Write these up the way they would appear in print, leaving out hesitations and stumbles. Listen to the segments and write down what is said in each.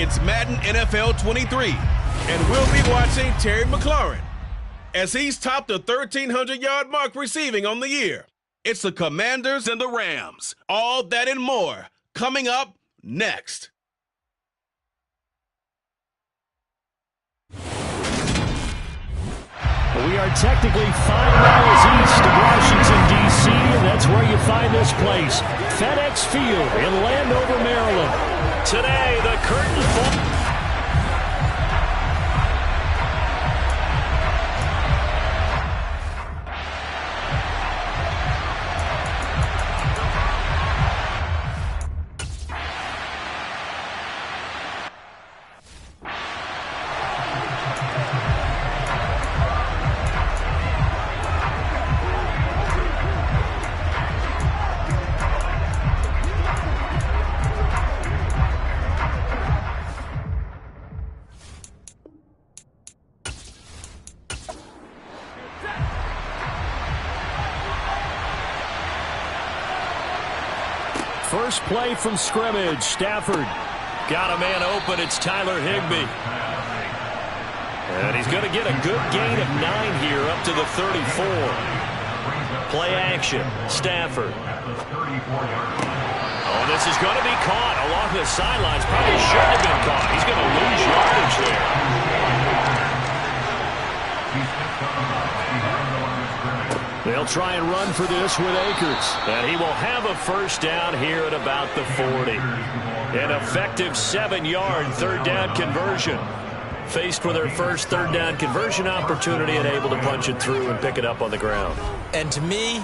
It's Madden NFL 23, and we'll be watching Terry McLaurin as he's topped the 1,300-yard mark receiving on the year. It's the Commanders and the Rams. All that and more coming up next. We are technically 5 miles east of Washington, D.C., and that's where you find this place, FedEx Field in Landover, Maryland. Today, the curtain falls. First play from scrimmage. Stafford got a man open. It's Tyler Higbee. And he's going to get a good gain of 9 here up to the 34. Play action. Stafford. Oh, this is going to be caught along the sidelines. Probably shouldn't have been caught. He's going to lose yardage there. They'll try and run for this with Akers. And he will have a first down here at about the 40. An effective 7-yard third down conversion. Faced with their first third down conversion opportunity and able to punch it through and pick it up on the ground. And to me,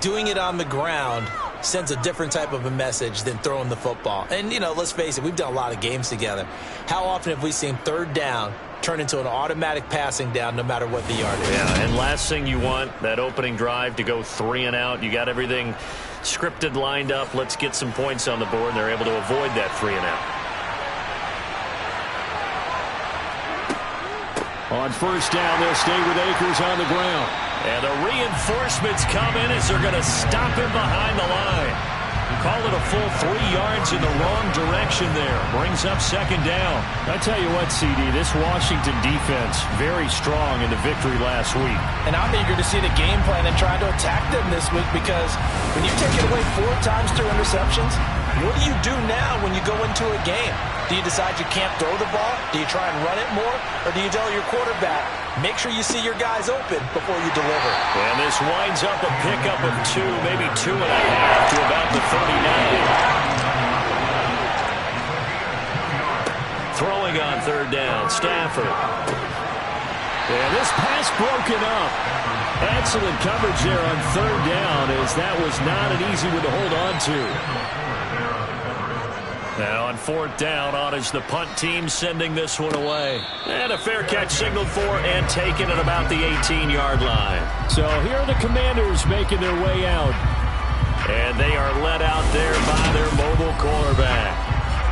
doing it on the ground sends a different type of a message than throwing the football. And, you know, let's face it, we've done a lot of games together. How often have we seen third down turn into an automatic passing down no matter what the yardage is? Yeah, and last thing you want, that opening drive to go 3 and out. You got everything scripted, lined up. Let's get some points on the board, and they're able to avoid that 3 and out. On first down, they'll stay with Akers on the ground. And the reinforcements come in as they're going to stop him behind the line. Call it a full 3 yards in the wrong direction there. Brings up second down. I tell you what, CD, this Washington defense, very strong in the victory last week. And I'm eager to see the game plan and try to attack them this week, because when you take it away 4 times through interceptions, what do you do now when you go into a game? Do you decide you can't throw the ball? Do you try and run it more? Or do you tell your quarterback, make sure you see your guys open before you deliver? And this winds up a pickup of 2, maybe 2.5 to about the 39. Throwing on third down, Stafford. And this pass broken up. Excellent coverage there on third down, as that was not an easy one to hold on to. Now on fourth down, on is the punt team sending this one away. And a fair catch signaled for and taken at about the 18-yard line. So here are the Commanders making their way out. And they are led out there by their mobile quarterback.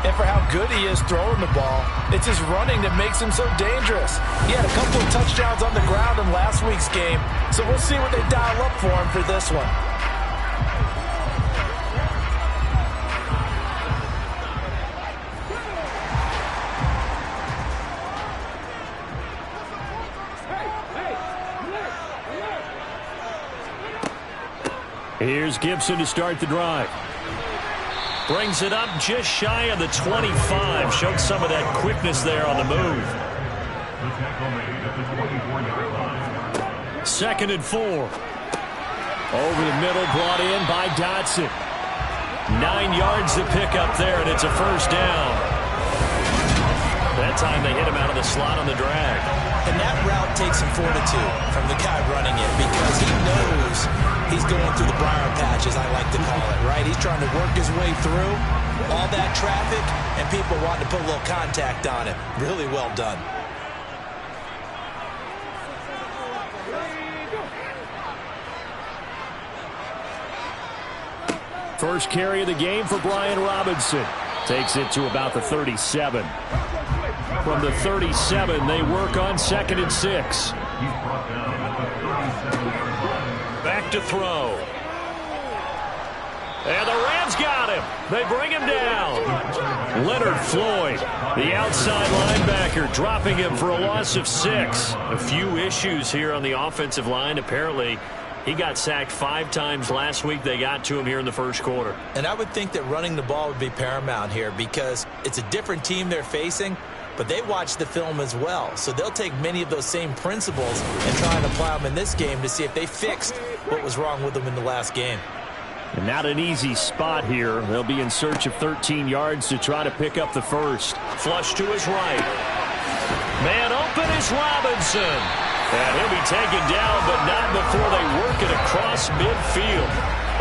And for how good he is throwing the ball, it's his running that makes him so dangerous. He had a couple of touchdowns on the ground in last week's game, so we'll see what they dial up for him for this one. Here's Gibson to start the drive. Brings it up just shy of the 25. Showed some of that quickness there on the move. Second and 4. Over the middle, brought in by Dotson. 9 yards to pick up there, and it's a first down. That time they hit him out of the slot on the drag. And that route takes some fortitude from the guy running it, because he knows he's going through the briar patch, as I like to call it, right? He's trying to work his way through all that traffic, and people want to put a little contact on it. Really well done. First carry of the game for Brian Robinson. Takes it to about the 37. From the 37, they work on second and 6. Back to throw. And the Rams got him. They bring him down. Leonard Floyd, the outside linebacker, dropping him for a loss of 6. A few issues here on the offensive line. Apparently, he got sacked 5 times last week. They got to him here in the first quarter. And I would think that running the ball would be paramount here because it's a different team they're facing, but they watch the film as well. So they'll take many of those same principles and try and apply them in this game to see if they fixed what was wrong with them in the last game. And not an easy spot here. They'll be in search of 13 yards to try to pick up the first. Flush to his right. Man open is Robinson. And he'll be taken down, but not before they work it across midfield.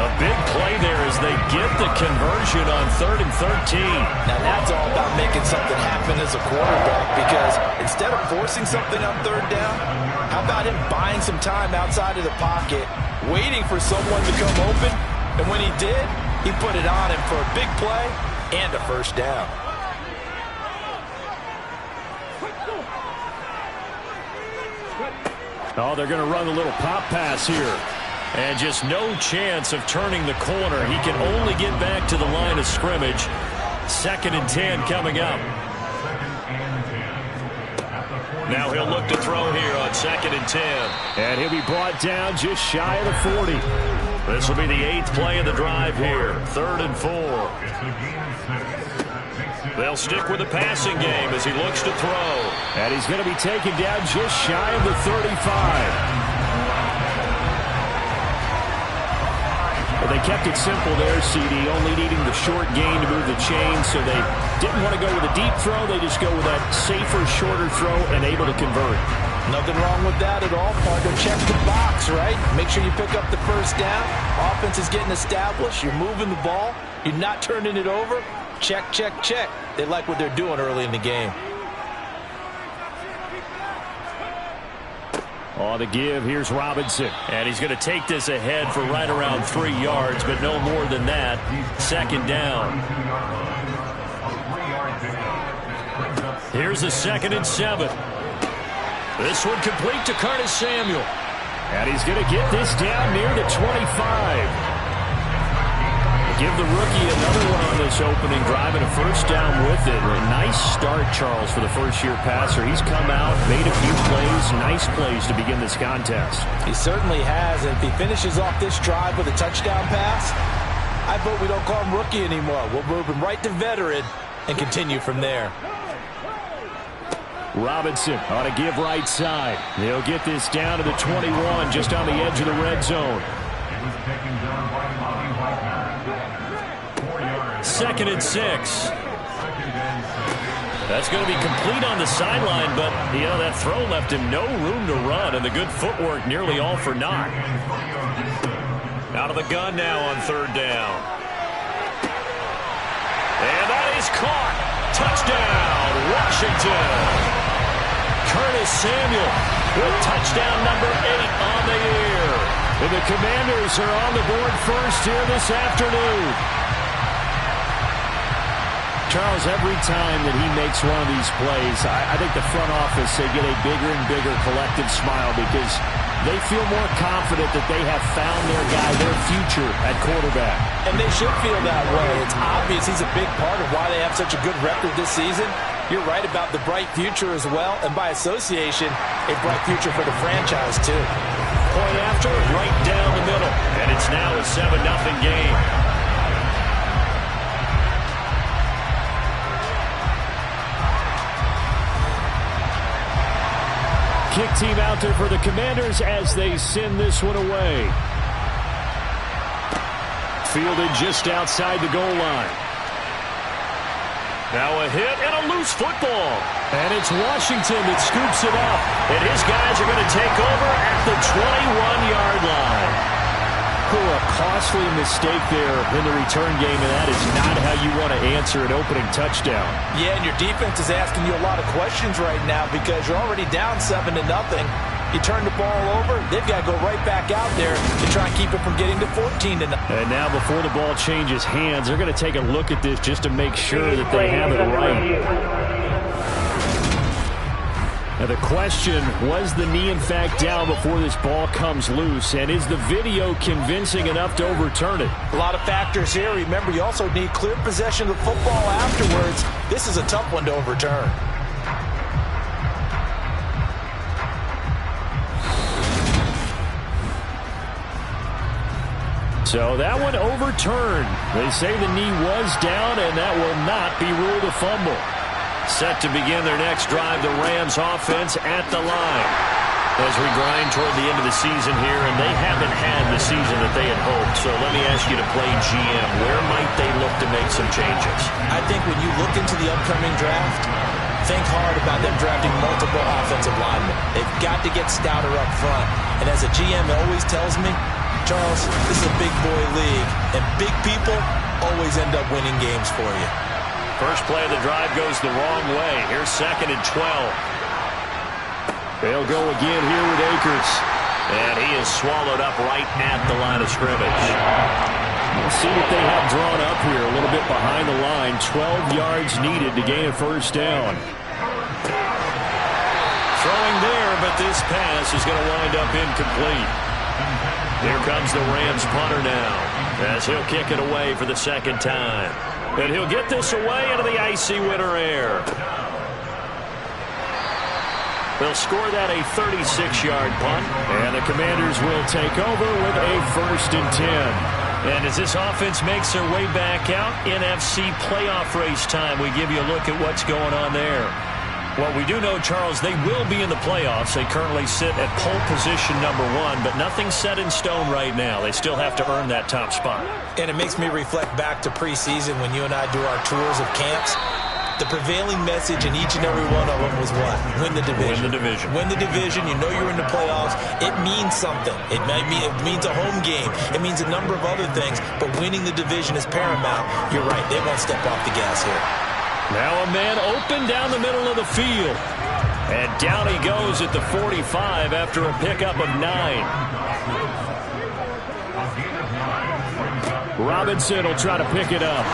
A big play there as they get the conversion on 3rd and 13. Now that's all about making something happen as a quarterback, because instead of forcing something on 3rd down, how about him buying some time outside of the pocket, waiting for someone to come open? And when he did, he put it on him for a big play and a first down. Oh, they're going to run a little pop pass here. And just no chance of turning the corner. He can only get back to the line of scrimmage. 2nd and 10 coming up. Now he'll look to throw here on 2nd and 10. And he'll be brought down just shy of the 40. This will be the 8th play of the drive here. 3rd and 4. They'll stick with the passing game as he looks to throw. And he's going to be taken down just shy of the 35. Well, they kept it simple there, CD, only needing the short gain to move the chain, so they didn't want to go with a deep throw. They just go with that safer, shorter throw and able to convert. Nothing wrong with that at all, partner. Check the box, right? Make sure you pick up the first down. Offense is getting established. You're moving the ball. You're not turning it over. Check, check, check. They like what they're doing early in the game. On the give, here's Robinson. And he's going to take this ahead for right around 3 yards, but no more than that. 2nd down. Here's the 2nd and 7. This one complete to Curtis Samuel. And he's going to get this down near the 25. Give the rookie another one on this opening drive and a first down with it. A nice start, Charles, for the first-year passer. He's come out, made a few plays, nice plays to begin this contest. He certainly has, and if he finishes off this drive with a touchdown pass, I vote we don't call him rookie anymore. We'll move him right to veteran and continue from there. Robinson on a give right side. They'll get this down to the 21, just on the edge of the red zone. 2nd and 6. That's going to be complete on the sideline, but, you know, that throw left him no room to run, and the good footwork nearly all for naught. Out of the gun now on 3rd down. And that is caught. Touchdown, Washington. Curtis Samuel with touchdown number 8 on the year. And the Commanders are on the board first here this afternoon. Charles, every time that he makes one of these plays, I think the front office, they get a bigger and bigger collective smile because they feel more confident that they have found their guy, their future at quarterback. And they should feel that way. It's obvious he's a big part of why they have such a good record this season. You're right about the bright future as well, and by association, a bright future for the franchise too. Point after, right down the middle, and it's now a 7-0 game. Kick team out there for the Commanders as they send this one away. Fielded just outside the goal line. Now a hit and a loose football. And it's Washington that scoops it up. And his guys are going to take over at the 21-yard line. A costly mistake there in the return game, and that is not how you want to answer an opening touchdown. Yeah, and your defense is asking you a lot of questions right now because you're already down 7-0. You turn the ball over, they've got to go right back out there to try and keep it from getting to 14-0. And now before the ball changes hands, they're going to take a look at this just to make sure that they have it right. Now the question, was the knee in fact down before this ball comes loose? And is the video convincing enough to overturn it? A lot of factors here. Remember, you also need clear possession of the football afterwards. This is a tough one to overturn. So that one overturned. They say the knee was down, and that will not be ruled a fumble. Set to begin their next drive, the Rams offense at the line. As we grind toward the end of the season here, and they haven't had the season that they had hoped. So let me ask you to play GM. Where might they look to make some changes? I think when you look into the upcoming draft, think hard about them drafting multiple offensive linemen. They've got to get stouter up front. And as a GM always tells me, Charles, this is a big boy league, and big people always end up winning games for you. First play of the drive goes the wrong way. Here's 2nd and 12. They'll go again here with Akers. And he is swallowed up right at the line of scrimmage. We'll see what they have drawn up here. A little bit behind the line. 12 yards needed to gain a first down. Throwing there, but this pass is going to wind up incomplete. Here comes the Rams punter now, as he'll kick it away for the second time. And he'll get this away into the icy winter air. They'll score that a 36-yard punt, and the Commanders will take over with a 1st and 10. And as this offense makes their way back out, NFC playoff race time, we give you a look at what's going on there. Well, we do know, Charles, they will be in the playoffs. They currently sit at pole position number 1, but nothing's set in stone right now. They still have to earn that top spot. And it makes me reflect back to preseason when you and I do our tours of camps. The prevailing message in each and every one of them was what? Win the division. Win the division. Win the division. You know you're in the playoffs. It means something. It means a home game. It means a number of other things, but winning the division is paramount. You're right. They won't step off the gas here. Now a man open down the middle of the field. And down he goes at the 45 after a pickup of 9. Robinson will try to pick it up.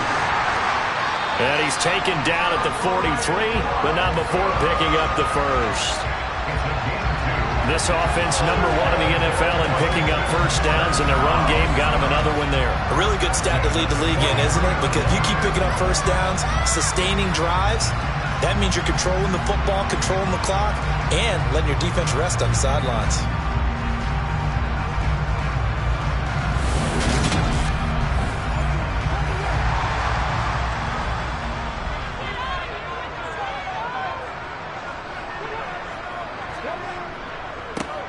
And he's taken down at the 43, but not before picking up the first. This offense, number 1 in the NFL in picking up first downs, and their run game got him another one there. A really good stat to lead the league in, isn't it? Because if you keep picking up first downs, sustaining drives, that means you're controlling the football, controlling the clock, and letting your defense rest on the sidelines.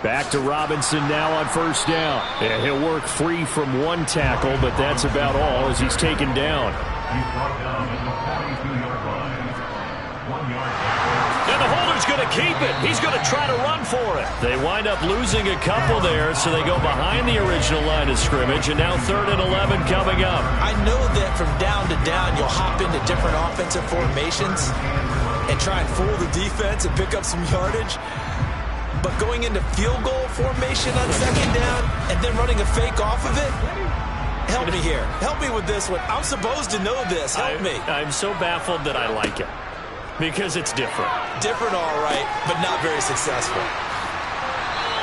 Back to Robinson now on first down. And he'll work free from 1 tackle, but that's about all as he's taken down. And the holder's going to keep it. He's going to try to run for it. They wind up losing a couple there, so they go behind the original line of scrimmage, and now 3rd and 11 coming up. I know that from down to down, you'll hop into different offensive formations and try and fool the defense and pick up some yardage. But going into field goal formation on 2nd down and then running a fake off of it, help me here. Help me with this one. I'm supposed to know this. Help me. I'm so baffled that I like it because it's different. Different, all right, but not very successful.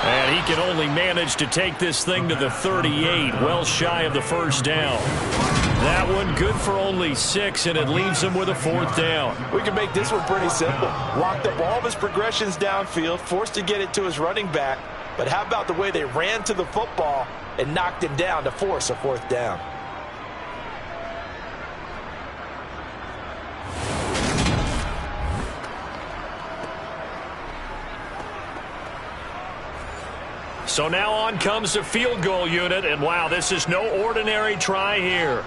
And he can only manage to take this thing to the 38, well shy of the first down. That one good for only 6, and it leaves him with a 4th down. We can make this one pretty simple. Locked up all of his progressions downfield, forced to get it to his running back. But how about the way they ran to the football and knocked him down to force a 4th down? So now on comes the field goal unit, and wow, this is no ordinary try here.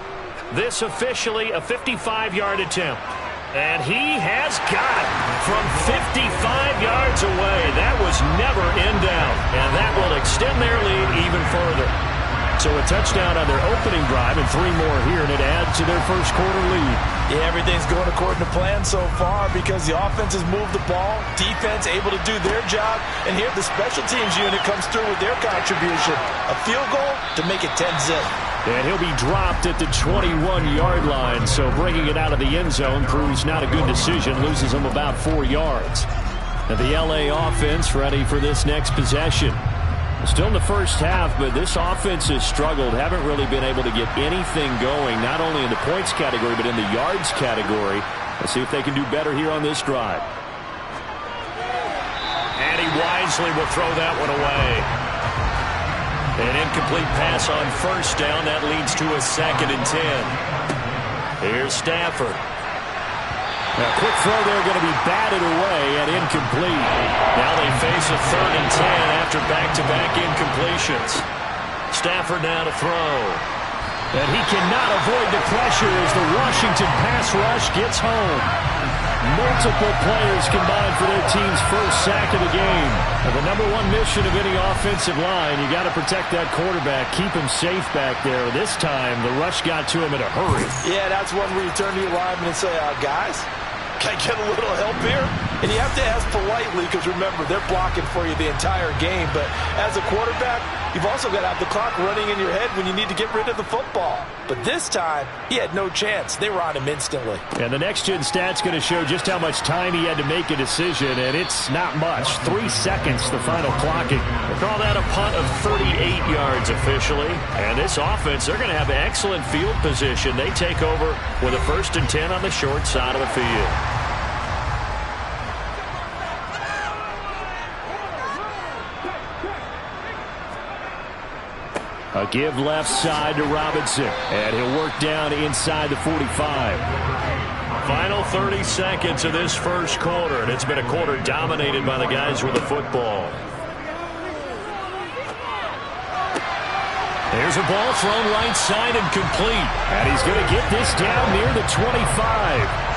This officially a 55-yard attempt. And he has got it from 55 yards away. That was never in doubt, and that will extend their lead even further. So a touchdown on their opening drive and 3 more here, and it adds to their first quarter lead. Yeah, everything's going according to plan so far because the offense has moved the ball, defense able to do their job, and here the special teams unit comes through with their contribution. A field goal to make it 10-zip. And he'll be dropped at the 21-yard line, so bringing it out of the end zone proves not a good decision, loses him about 4 yards. And the LA offense ready for this next possession. Still in the first half, but this offense has struggled. Haven't really been able to get anything going, not only in the points category, but in the yards category. Let's see if they can do better here on this drive. And he wisely will throw that one away. An incomplete pass on first down. That leads to a 2nd and 10. Here's Stafford. Now, quick throw there, going to be batted away and incomplete. Now they face a 3rd and 10 after back-to-back incompletions. Stafford now to throw. And he cannot avoid the pressure as the Washington pass rush gets home. Multiple players combined for their team's first sack of the game. And the number one mission of any offensive line, you got to protect that quarterback, keep him safe back there. This time, the rush got to him in a hurry. Yeah, that's one where you turn to your lineman and say, guys, can I get a little help here? And you have to ask politely because, remember, they're blocking for you the entire game. But as a quarterback, you've also got to have the clock running in your head when you need to get rid of the football. But this time, he had no chance. They were on him instantly. And the next-gen stat's going to show just how much time he had to make a decision, and it's not much. 3 seconds, the final clocking. They call that a punt of 38 yards officially. And this offense, they're going to have excellent field position. They take over with a 1st and 10 on the short side of the field. A give left side to Robinson, and he'll work down inside the 45. Final 30 seconds of this first quarter, and it's been a quarter dominated by the guys with the football. There's a ball thrown right side and complete, and he's going to get this down near the 25.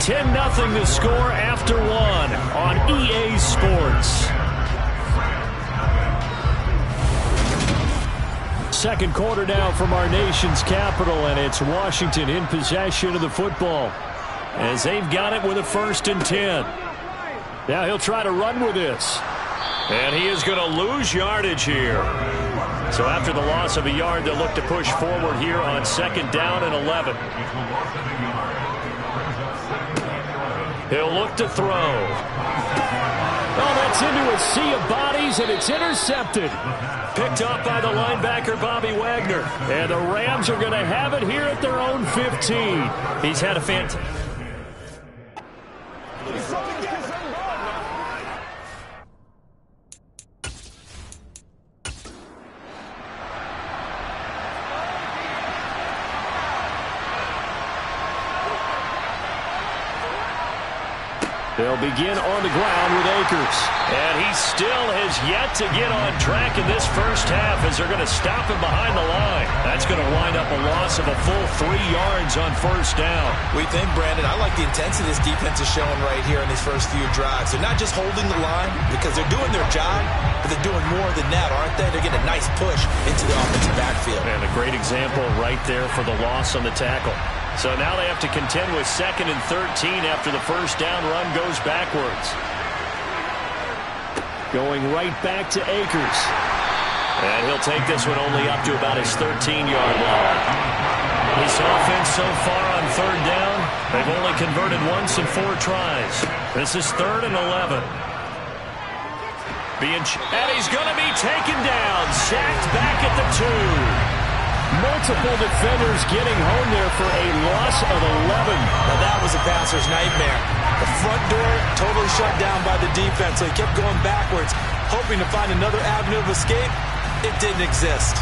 10-0 the score after 1 on EA Sports. Second quarter now from our nation's capital, and it's Washington in possession of the football as they've got it with a 1st and 10. Now he'll try to run with this. And he is going to lose yardage here. So after the loss of a yard, they'll look to push forward here on 2nd down and 11. He'll look to throw. Oh, that's into a sea of bodies, and it's intercepted. Picked up by the linebacker, Bobby Wagner. And the Rams are going to have it here at their own 15. He's had a fantastic... They'll begin on the ground with Akers. And he still has yet to get on track in this first half as they're going to stop him behind the line. That's going to wind up a loss of a full 3 yards on 1st down. We think, Brandon, I like the intensity this defense is showing right here in these first few drives. They're not just holding the line because they're doing their job, but they're doing more than that, aren't they? They're getting a nice push into the offensive backfield. And a great example right there for the loss on the tackle. So now they have to contend with 2nd and 13 after the first down run goes backwards. Going right back to Akers. And he'll take this one only up to about his 13-yard line. This offense so far on 3rd down, they've only converted once in 4 tries. This is 3rd and 11. And he's going to be taken down, sacked back at the 2. Multiple defenders getting home there for a loss of 11. Now that was a passer's nightmare. The front door totally shut down by the defense, so he kept going backwards, hoping to find another avenue of escape. It didn't exist.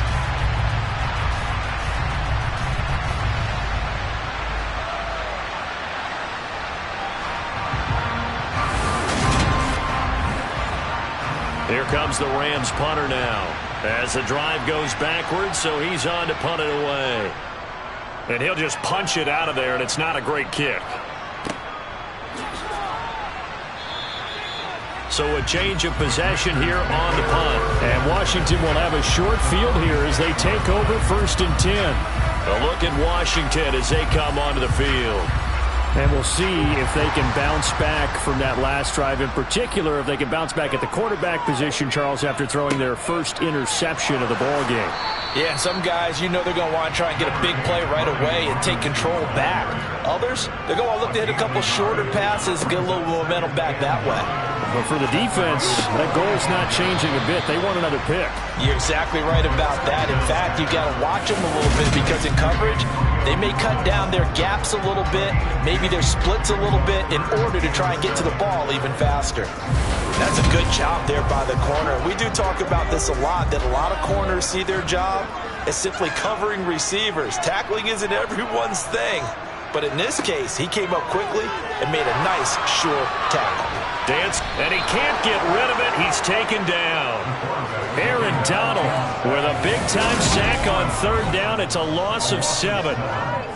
Here comes the Rams punter now. As the drive goes backwards, so he's on to punt it away. And he'll just punch it out of there, and it's not a great kick. So a change of possession here on the punt. And Washington will have a short field here as they take over 1st and 10. A look at Washington as they come onto the field. And we'll see if they can bounce back from that last drive. In particular, if they can bounce back at the quarterback position, Charles, after throwing their first interception of the ball game. Yeah, and some guys, you know they're going to want to try and get a big play right away and take control back. Others, they're going to look to hit a couple shorter passes and get a little momentum back that way. But for the defense, that goal's not changing a bit. They want another pick. You're exactly right about that. In fact, you've got to watch them a little bit because in coverage, they may cut down their gaps a little bit, maybe their splits a little bit in order to try and get to the ball even faster. That's a good job there by the corner. We do talk about this a lot, that a lot of corners see their job as simply covering receivers. Tackling isn't everyone's thing. But in this case, he came up quickly and made a nice, sure tackle. Dance, and he can't get rid of it. He's taken down. Aaron Donald with a big-time sack on third down. It's a loss of 7.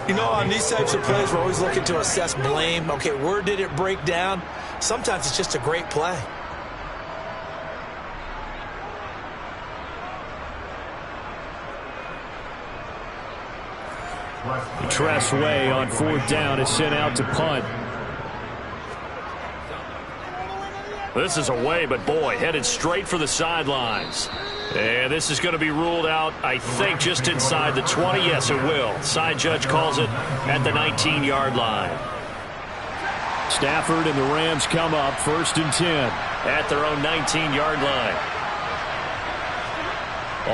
You know, on these types of plays, we're always looking to assess blame. Okay, where did it break down? Sometimes it's just a great play. Tress Way on fourth down is sent out to punt. This is away, but boy, headed straight for the sidelines. And this is going to be ruled out, I think, just inside the 20. Yes, it will. Side judge calls it at the 19-yard line. Stafford and the Rams come up 1st and 10 at their own 19-yard line.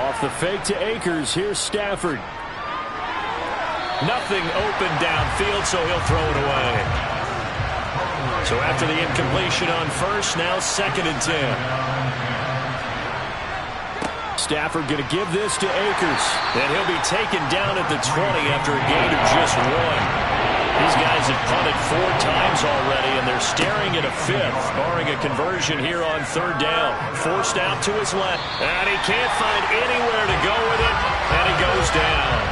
Off the fake to Akers, here's Stafford. Nothing open downfield, so he'll throw it away. So after the incompletion on first, now 2nd and 10. Stafford going to give this to Akers. And he'll be taken down at the 20 after a gain of just 1. These guys have punted 4 times already, and they're staring at a 5th, barring a conversion here on 3rd down. Forced out to his left, and he can't find anywhere to go with it, and he goes down.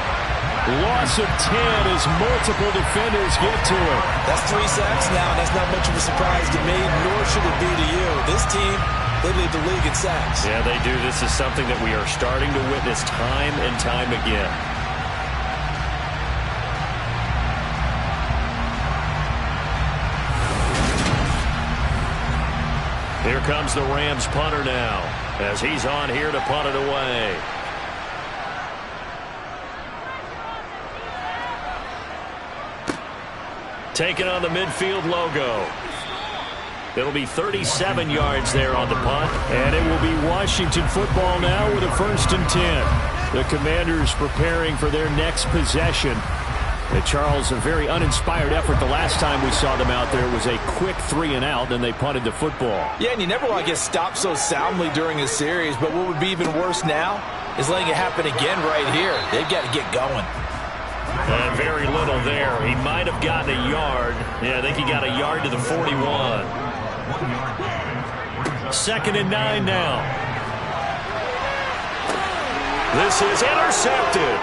Loss of 10 as multiple defenders get to it. That's 3 sacks now. That's not much of a surprise to me, nor should it be to you. This team, they lead the league in sacks. Yeah, they do. This is something that we are starting to witness time and time again. Here comes the Rams punter now, as he's on here to punt it away. Taking on the midfield logo. It'll be 37 yards there on the punt. And it will be Washington football now with a 1st and 10. The Commanders preparing for their next possession. And Charles, a very uninspired effort the last time we saw them out there. It was a quick 3 and out, then they punted the football. Yeah, and you never want to get stopped so soundly during a series. But what would be even worse now is letting it happen again right here. They've got to get going. And very little there. He might have gotten a yard. Yeah, I think he got a yard to the 41. 2nd and 9 now. This is intercepted.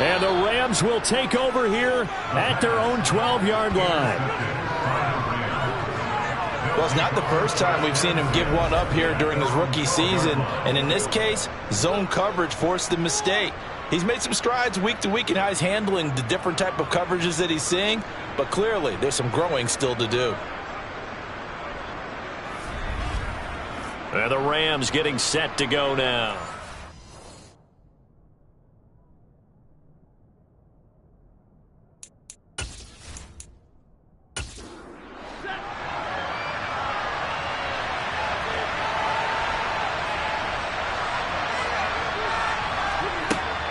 And the Rams will take over here at their own 12-yard line. Well, it's not the first time we've seen him give one up here during his rookie season. And in this case, zone coverage forced the mistake. He's made some strides week to week in how he's handling the different type of coverages that he's seeing, but clearly there's some growing still to do. And the Rams getting set to go now.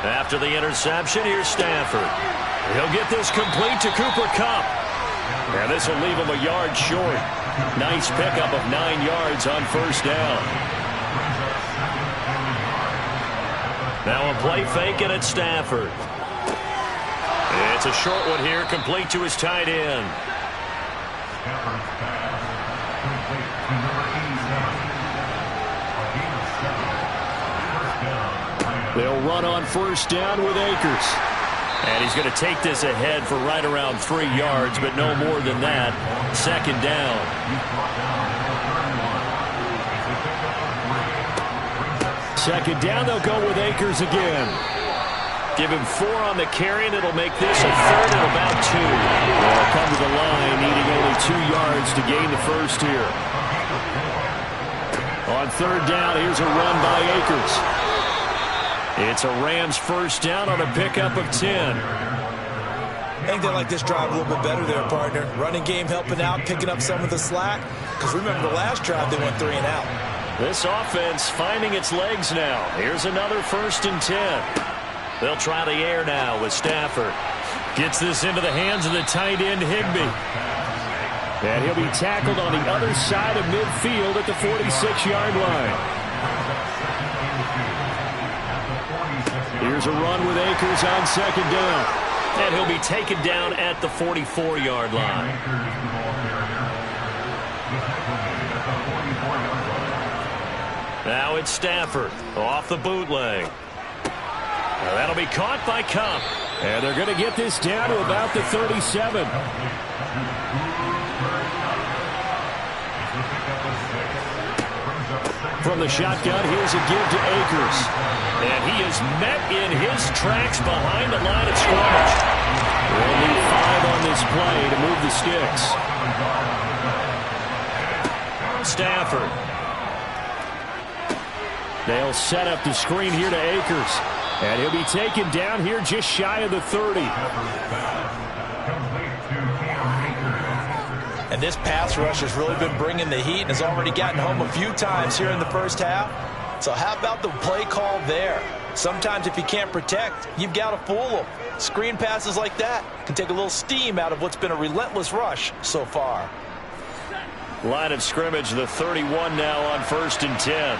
After the interception, here's Stafford. He'll get this complete to Cooper Kupp. And this will leave him a yard short. Nice pickup of 9 yards on 1st down. Now a play fake, and it's Stafford. It's a short one here, complete to his tight end. They'll run on 1st down with Akers. And he's going to take this ahead for right around 3 yards, but no more than that. 2nd down. Second down, they'll go with Akers again. Give him 4 on the carry, and it'll make this a third and about 2. They'll come to the line, needing only 2 yards to gain the first here. On third down, here's a run by Akers. It's a Rams first down on a pickup of 10. I think they like this drive a little bit better there, partner. Running game helping out, picking up some of the slack. Because remember the last drive, they went 3 and out. This offense finding its legs now. Here's another 1st and 10. They'll try the air now with Stafford. Gets this into the hands of the tight end, Higbee. And he'll be tackled on the other side of midfield at the 46-yard line. Here's a run with Akers on 2nd down. And he'll be taken down at the 44-yard line. Now it's Stafford off the bootleg. Now that'll be caught by Kupp. And they're going to get this down to about the 37. From the shotgun, here's a give to Akers. And he is met in his tracks behind the line of scrimmage. They'll need 5 on this play to move the sticks. Stafford. They'll set up the screen here to Akers. And he'll be taken down here just shy of the 30. And this pass rush has really been bringing the heat and has already gotten home a few times here in the first half. So how about the play call there? Sometimes if you can't protect, you've got to fool them. Screen passes like that can take a little steam out of what's been a relentless rush so far. Line of scrimmage, the 31 now on 1st and 10.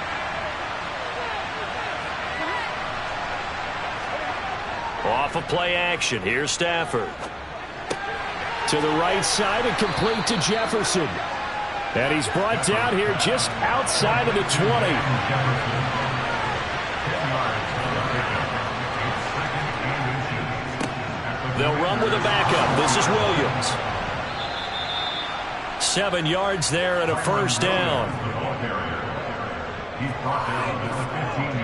Off of play action. Here's Stafford. To the right side and complete to Jefferson. And he's brought down here just outside of the 20. They'll run with a backup. This is Williams. 7 yards there and a first down.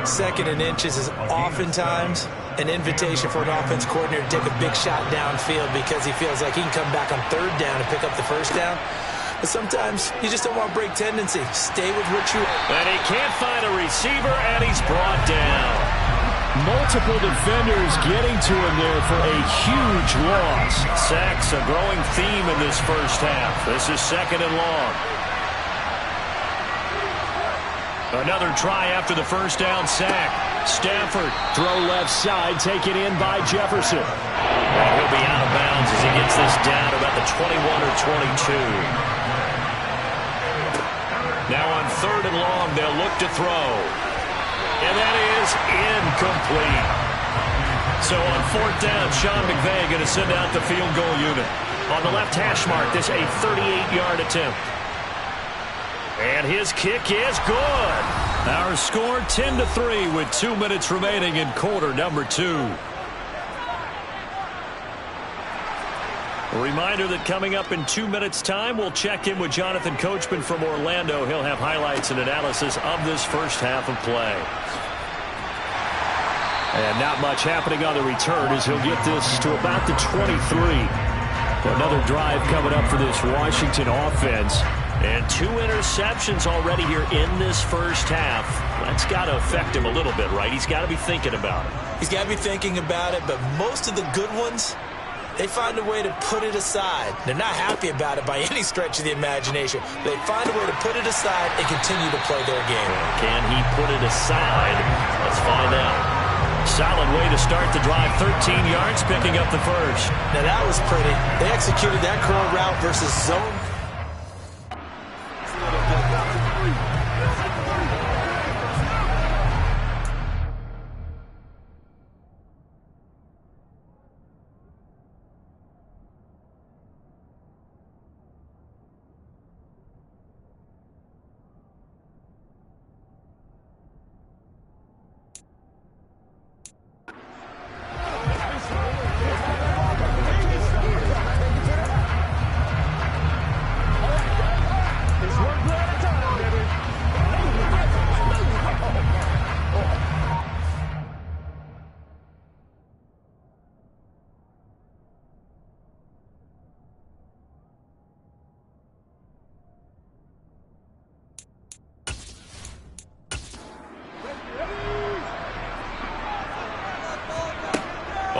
2nd and inches is oftentimes an invitation for an offense coordinator to take a big shot downfield because he feels like he can come back on 3rd down and pick up the first down. But sometimes you just don't want to break tendency. Stay with what you... And he can't find a receiver, and he's brought down. Multiple defenders getting to him there for a huge loss. Sacks a growing theme in this first half. This is 2nd and long. Another try after the first down sack. Stafford, throw left side, taken in by Jefferson. And he'll be out of bounds as he gets this down to about the 21 or 22. Now on 3rd and long, they'll look to throw. And that is incomplete. So on 4th down, Sean McVay going to send out the field goal unit. On the left hash mark, this a 38-yard attempt. And his kick is good. Our score 10-3 with 2 minutes remaining in quarter number 2. A reminder that coming up in 2 minutes' time, we'll check in with Jonathan Coachman from Orlando. He'll have highlights and analysis of this first half of play. And not much happening on the return as he'll get this to about the 23. Another drive coming up for this Washington offense. And 2 interceptions already here in this first half. That's got to affect him a little bit, right? He's got to be thinking about it. He's got to be thinking about it, but most of the good ones, they find a way to put it aside. They're not happy about it by any stretch of the imagination. They find a way to put it aside and continue to play their game. Can he put it aside? Let's find out. Solid way to start the drive. 13 yards, picking up the first. Now that was pretty. They executed that curl route versus zone.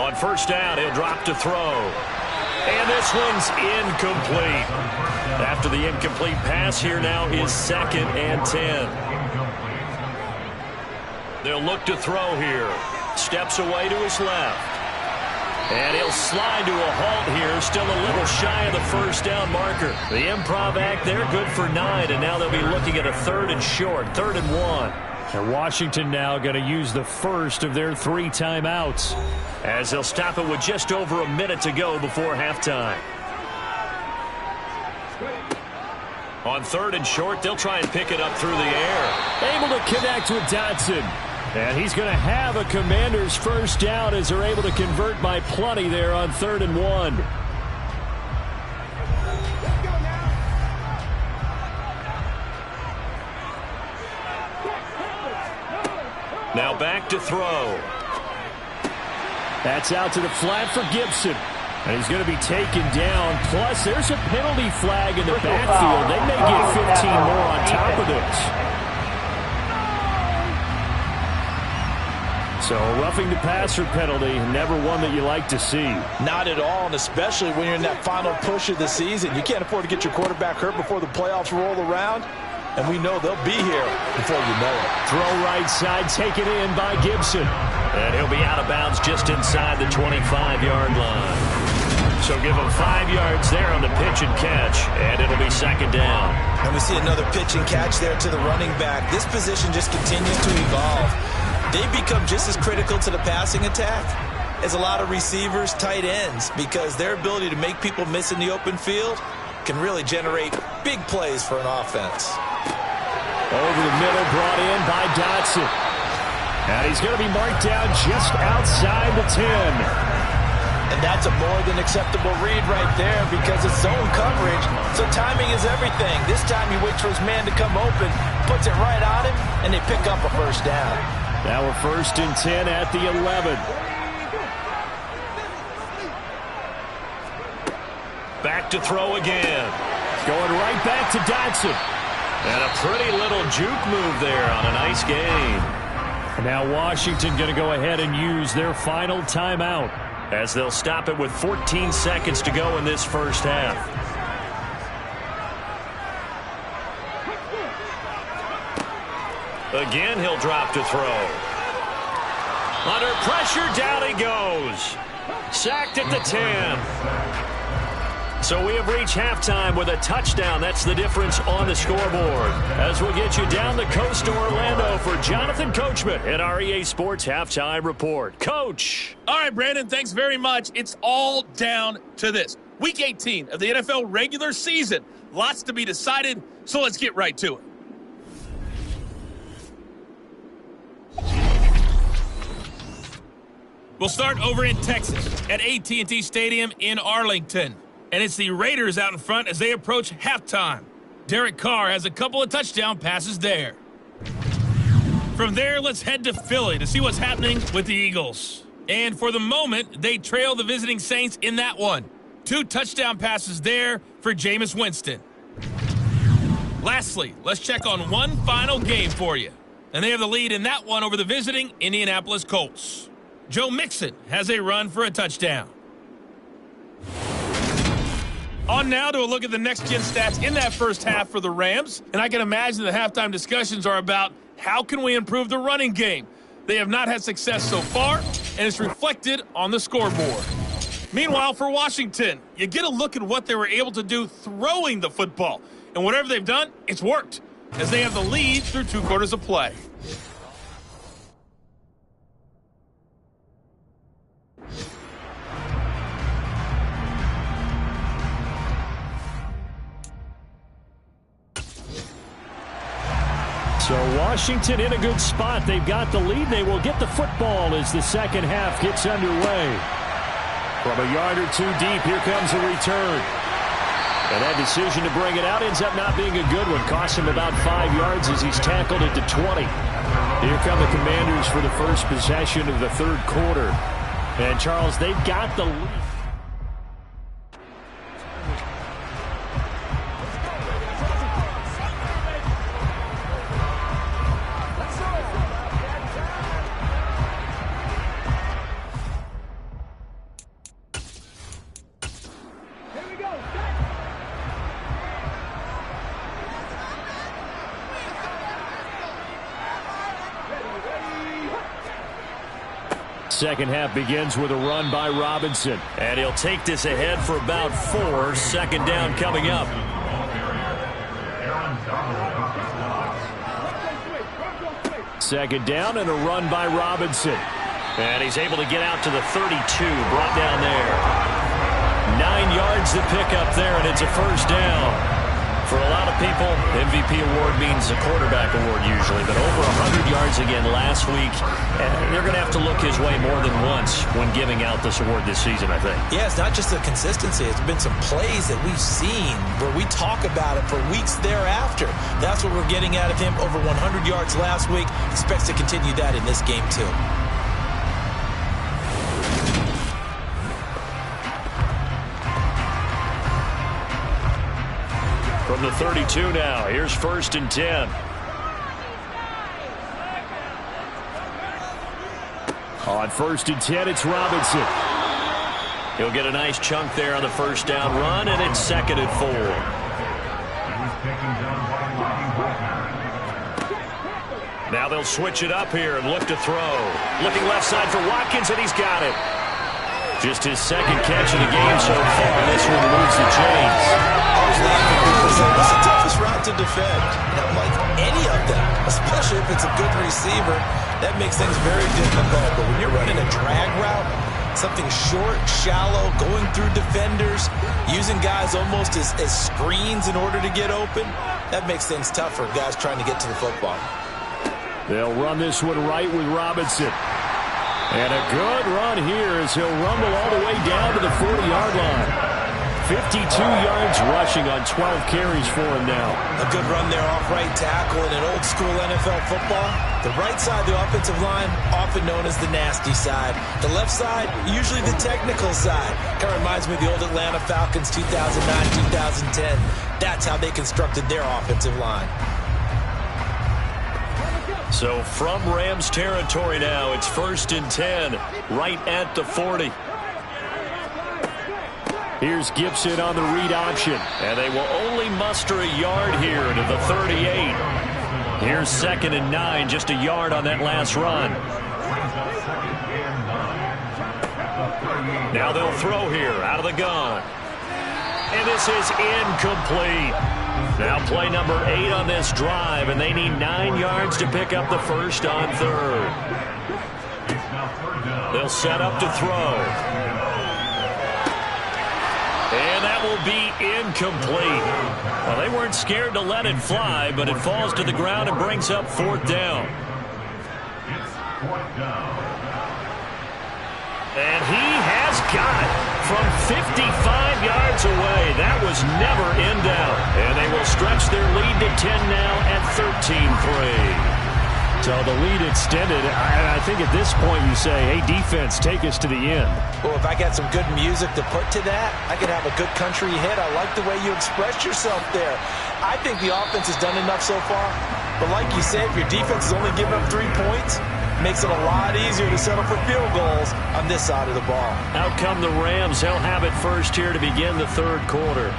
On first down, he'll drop to throw. And this one's incomplete. After the incomplete pass, here now is 2nd and 10. They'll look to throw here. Steps away to his left. And he'll slide to a halt here, still a little shy of the first down marker. The improv act there, good for 9, and now they'll be looking at a 3rd and short, 3rd and 1. And Washington now going to use the first of their 3 timeouts, as they'll stop it with just over a minute to go before halftime. On 3rd and short, they'll try and pick it up through the air. Able to connect with Dotson. And he's going to have a Commanders first down as they're able to convert by plenty there on 3rd and 1. Now back to throw. That's out to the flat for Gibson. And he's going to be taken down. Plus, there's a penalty flag in the backfield. They may get 15 more on top of this. So a roughing the passer penalty, never one that you like to see. Not at all, and especially when you're in that final push of the season. You can't afford to get your quarterback hurt before the playoffs roll around, and we know they'll be here before you know it. Throw right side, taken in by Gibson. And he'll be out of bounds just inside the 25-yard line. So give him 5 yards there on the pitch and catch, and it'll be 2nd down. And we see another pitch and catch there to the running back. This position just continues to evolve. They become just as critical to the passing attack as a lot of receivers, tight ends, because their ability to make people miss in the open field can really generate big plays for an offense. Over the middle, brought in by Dotson. And he's going to be marked down just outside the 10. And that's a more than acceptable read right there because it's zone coverage, so timing is everything. This time he waits for his man to come open, puts it right on him, and they pick up a first down. Now we're 1st and 10 at the 11. Back to throw again. Going right back to Dotson. And a pretty little juke move there on a nice gain. Now Washington going to go ahead and use their final timeout, as they'll stop it with 14 seconds to go in this first half. Again, he'll drop to throw. Under pressure, down he goes. Sacked at the 10. So we have reached halftime with a touchdown. That's the difference on the scoreboard. As we get you down the coast to Orlando for Jonathan Coachman at our EA Sports Halftime Report. Coach. All right, Brandon, thanks very much. It's all down to this. Week 18 of the NFL regular season. Lots to be decided, so let's get right to it. We'll start over in Texas at AT&T Stadium in Arlington. And it's the Raiders out in front as they approach halftime. Derek Carr has a couple of touchdown passes there. From there, let's head to Philly to see what's happening with the Eagles. And for the moment, they trail the visiting Saints in that one. 2 touchdown passes there for Jameis Winston. Lastly, let's check on one final game for you. And they have the lead in that one over the visiting Indianapolis Colts. Joe Mixon has a run for a touchdown. On now to a look at the next-gen stats in that first half for the Rams. And I can imagine the halftime discussions are about how can we improve the running game. They have not had success so far, and it's reflected on the scoreboard. Meanwhile, for Washington, you get a look at what they were able to do throwing the football. And whatever they've done, it's worked, as they have the lead through 2 quarters of play. So Washington in a good spot. They've got the lead. They will get the football as the second half gets underway. From a yard or 2 deep, here comes a return. And that decision to bring it out ends up not being a good one. Cost him about 5 yards as he's tackled it to 20. Here come the Commanders for the first possession of the third quarter. And, Charles, they've got the lead. Second half begins with a run by Robinson. And he'll take this ahead for about 4. Second down coming up. Second down and a run by Robinson. And he's able to get out to the 32, brought down there. 9 yards to pick up there, and it's a first down. For a lot of people, MVP award means a quarterback award usually, but over 100 yards again last week. And they're going to have to look his way more than once when giving out this award this season, I think. Yeah, it's not just the consistency. It's been some plays that we've seen where we talk about it for weeks thereafter. That's what we're getting out of him. Over 100 yards last week. Expects to continue that in this game, too. From the 32 now, here's 1st and 10. On 1st and 10, it's Robinson. He'll get a nice chunk there on the first down run, and it's 2nd and 4. Now they'll switch it up here and look to throw. Looking left side for Watkins, and he's got it. Just his 2nd catch of the game so far. This one moves the chains. It's the toughest route to defend. Not like any of them, especially if it's a good receiver. That makes things very difficult. But when you're running a drag route, something short, shallow, going through defenders, using guys almost as screens in order to get open, that makes things tough for guys trying to get to the football. They'll run this one right with Robinson. And a good run here as he'll rumble all the way down to the 40-yard line. 52 yards rushing on 12 carries for him now. A good run there off right tackle in an old-school NFL football. The right side, the offensive line, often known as the nasty side. The left side, usually the technical side. Kind of reminds me of the old Atlanta Falcons 2009, 2010. That's how they constructed their offensive line. So from Rams territory now, it's 1st and 10, right at the 40. Here's Gibson on the read option. And they will only muster a yard here to the 38. Here's 2nd and 9, just a yard on that last run. Now they'll throw here out of the gun. And this is incomplete. Now play number 8 on this drive, and they need 9 yards to pick up the first on 3rd. They'll set up to throw. And that will be incomplete. Well, they weren't scared to let it fly, but it falls to the ground and brings up 4th down. And he has got it from 55 yards away. That was never in doubt. And they will stretch their lead to 10 now at 13-3. So the lead extended. I think at this point you say, hey, defense, take us to the end. Well, if I got some good music to put to that, I could have a good country hit. I like the way you expressed yourself there. I think the offense has done enough so far. But like you said, if your defense is only giving up 3 points, makes it a lot easier to settle for field goals on this side of the ball. Out come the Rams. They'll have it first here to begin the 3rd quarter.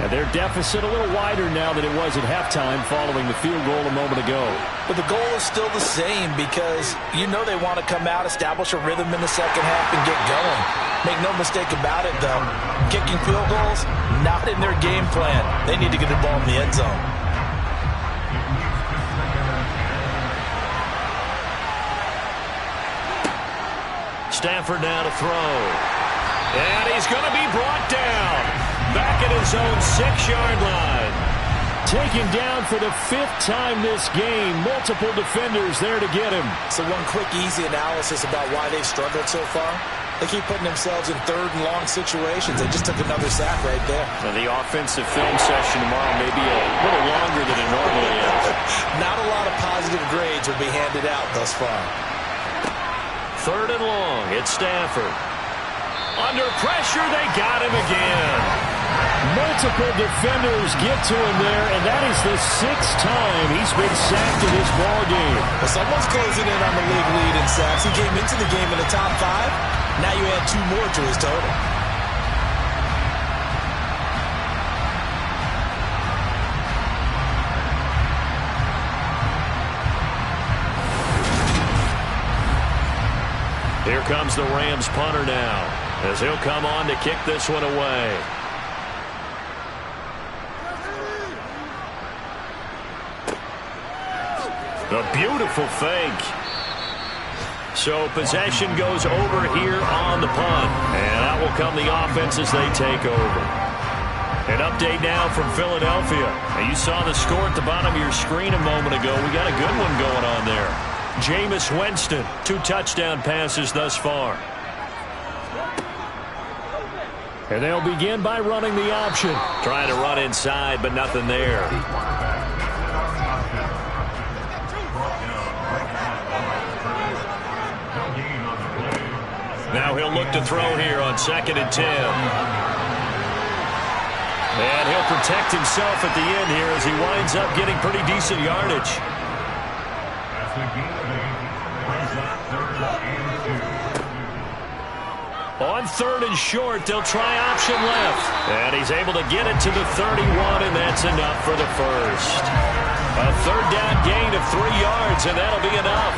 And their deficit a little wider now than it was at halftime following the field goal a moment ago. But the goal is still the same because you know they want to come out, establish a rhythm in the second half, and get going. Make no mistake about it, though. Kicking field goals, not in their game plan. They need to get the ball in the end zone. Stafford now to throw. And he's going to be brought down. Back at his own 6-yard line. Taken down for the 5th time this game. Multiple defenders there to get him. So one quick, easy analysis about why they've struggled so far. They keep putting themselves in 3rd and long situations. They just took another sack right there. Now the offensive film session tomorrow may be a little longer than it normally is. Not a lot of positive grades will be handed out thus far. 3rd and long. It's Stafford. Under pressure, they got him again. Multiple defenders get to him there, and that is the 6th time he's been sacked in this ball game. Well, someone's closing in on the league lead in sacks. He came into the game in the top 5. Now you add 2 more to his total. Here comes the Rams punter now, as he'll come on to kick this one away. A beautiful fake. So possession goes over here on the punt. And out will come the offense as they take over. An update now from Philadelphia. And you saw the score at the bottom of your screen a moment ago. We got a good one going on there. Jameis Winston, 2 touchdown passes thus far. And they'll begin by running the option. Trying to run inside, but nothing there. Now he'll look to throw here on 2nd and 10. And he'll protect himself at the end here as he winds up getting pretty decent yardage. On 3rd and short, they'll try option left. And he's able to get it to the 31, and that's enough for the first. A 3rd down gain of 3 yards, and that'll be enough.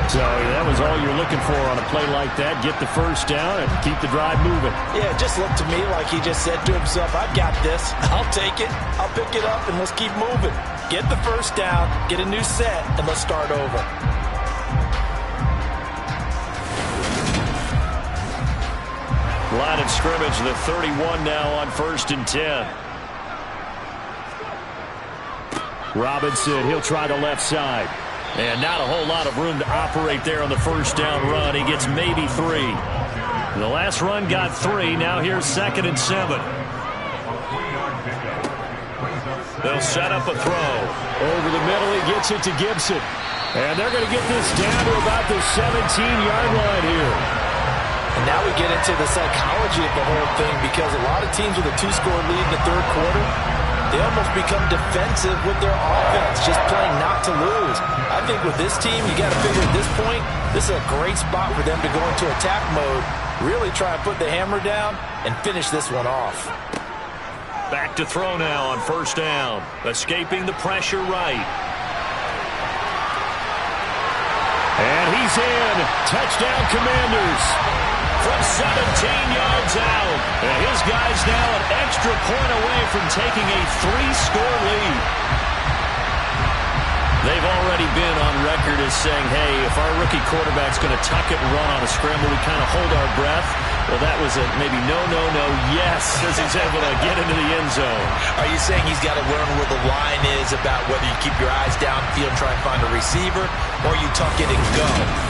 So that was all you're looking for on a play like that. Get the first down and keep the drive moving. Yeah, it just looked to me like he just said to himself, I've got this. I'll take it. I'll pick it up, and let's keep moving. Get the first down, get a new set, and let's start over. Line of scrimmage, the 31 now on 1st and 10. Robinson, he'll try the left side. And not a whole lot of room to operate there on the first down run. He gets maybe 3. The last run got 3. Now here's 2nd and 7. They'll set up a throw. Over the middle, he gets it to Gibson. And they're going to get this down to about the 17-yard line here. And now we get into the psychology of the whole thing, because a lot of teams with a 2-score lead in the 3rd quarter, they almost become defensive with their offense, just playing not to lose. I think with this team, you got to figure at this point, this is a great spot for them to go into attack mode, really try and put the hammer down and finish this one off. Back to throw now on 1st down, escaping the pressure right. And he's in. Touchdown, Commanders. From 17 yards out. And his guy's now an extra point away from taking a 3-score lead. They've already been on record as saying, hey, if our rookie quarterback's going to tuck it and run on a scramble, we kind of hold our breath. Well, that was a maybe no, yes, as he's able to get into the end zone. Are you saying he's got to learn where the line is about whether you keep your eyes downfield and try and find a receiver, or you tuck it and go?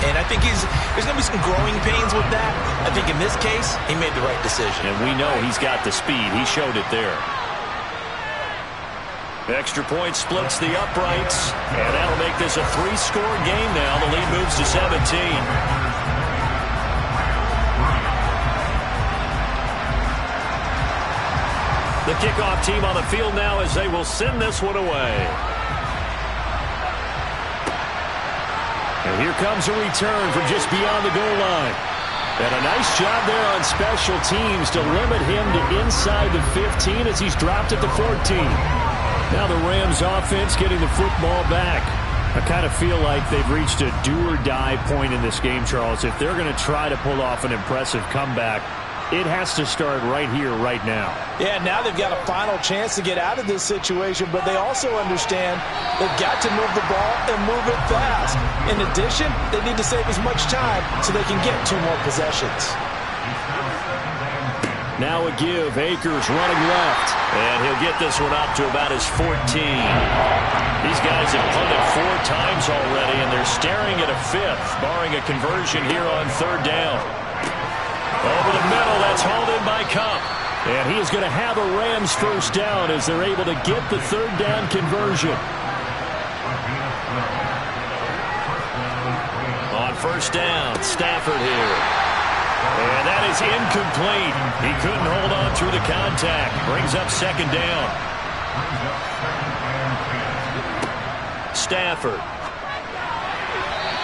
And I think there's going to be some growing pains with that. I think in this case, he made the right decision. And we know he's got the speed. He showed it there. Extra point splits the uprights, and that'll make this a 3-score game now. The lead moves to 17. The kickoff team on the field now as they will send this one away. And here comes a return from just beyond the goal line. And a nice job there on special teams to limit him to inside the 15 as he's dropped at the 14. Now the Rams offense getting the football back. I kind of feel like they've reached a do-or-die point in this game, Charles. If they're going to try to pull off an impressive comeback, it has to start right here, right now. Yeah, now they've got a final chance to get out of this situation, but they also understand they've got to move the ball and move it fast. In addition, they need to save as much time so they can get 2 more possessions. Now a give. Akers running left. And he'll get this one up to about his 14. These guys have punted 4 times already, and they're staring at a 5th, barring a conversion here on 3rd down. Over the middle, that's hauled in by Kupp. And he is going to have a Rams first down as they're able to get the 3rd down conversion. On 1st down, Stafford here. And that is incomplete. He couldn't hold on through the contact. Brings up 2nd down. Stafford.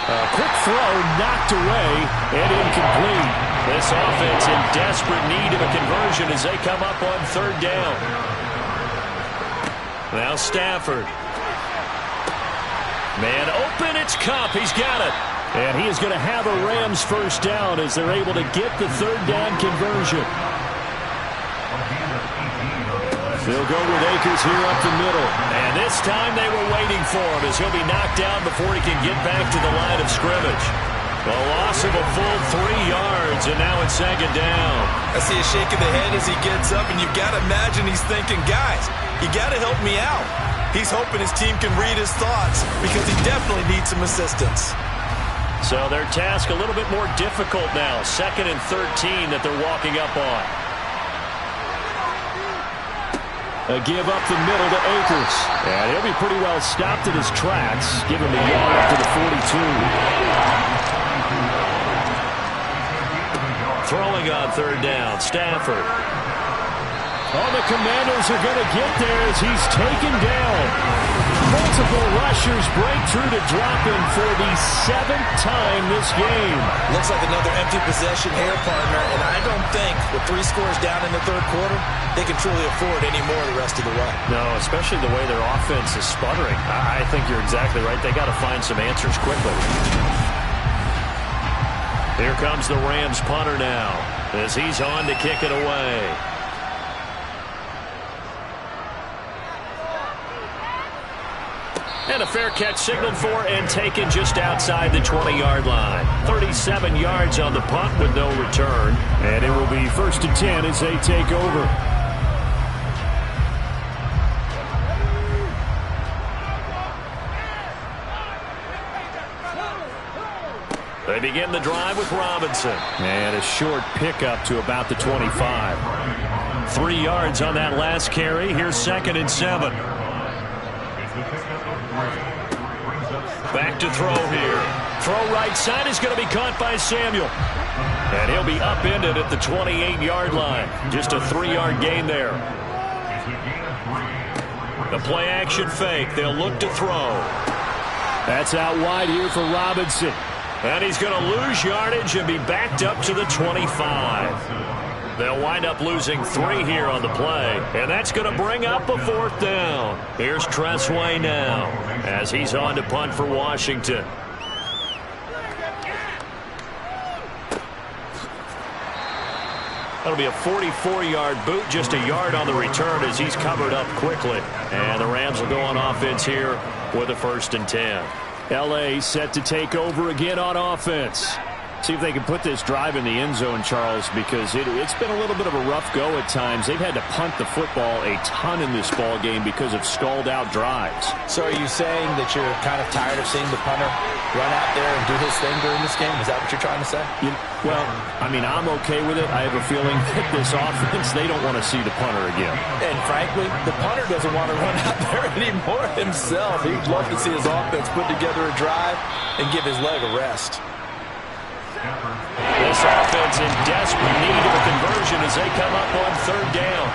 A quick throw knocked away and incomplete. This offense in desperate need of a conversion as they come up on 3rd down. Now Stafford. Man open, it's Kupp. He's got it. And he is going to have a Rams first down as they're able to get the third down conversion. They'll go with Akers here up the middle. And this time they were waiting for him as he'll be knocked down before he can get back to the line of scrimmage. A loss of a full 3 yards, and now it's second down. I see a shake of the head as he gets up, and you've got to imagine he's thinking, guys, you got to help me out. He's hoping his team can read his thoughts because he definitely needs some assistance. So their task a little bit more difficult now. 2nd and 13 that they're walking up on. A give up the middle to Akers. And he'll be pretty well stopped in his tracks. Give him a yard up to the 42. Throwing on third down, Stafford. Oh, the Commanders are going to get there as he's taken down. Multiple rushers break through to drop him for the 7th time this game. Looks like another empty possession here, partner, and I don't think with 3 scores down in the third quarter, they can truly afford any more the rest of the way. No, especially the way their offense is sputtering. I think you're exactly right. They got to find some answers quickly. Here comes the Rams punter now as he's on to kick it away. And a fair catch signaled for and taken just outside the 20-yard line. 37 yards on the punt with no return. And it will be 1st and 10 as they take over. They begin the drive with Robinson. And a short pickup to about the 25. 3 yards on that last carry. Here's 2nd and 7. Back to throw here. Throw right side is going to be caught by Samuel. And he'll be upended at the 28-yard line. Just a 3-yard gain there. The play action fake. They'll look to throw. That's out wide here for Robinson. And he's going to lose yardage and be backed up to the 25. They'll wind up losing 3 here on the play. And that's going to bring up a 4th down. Here's Tressway now as he's on to punt for Washington. That'll be a 44-yard boot, just a yard on the return as he's covered up quickly. And the Rams will go on offense here with a 1st and 10. L.A. set to take over again on offense. See if they can put this drive in the end zone, Charles, because it's been a little bit of a rough go at times. They've had to punt the football a ton in this ball game because of stalled-out drives. So are you saying that you're kind of tired of seeing the punter run out there and do his thing during this game? Is that what you're trying to say? Well, I mean, I'm okay with it. I have a feeling that this offense, they don't want to see the punter again. And frankly, the punter doesn't want to run out there anymore himself. He'd love to see his offense put together a drive and give his leg a rest. This offense in desperate need of a conversion as they come up on 3rd down.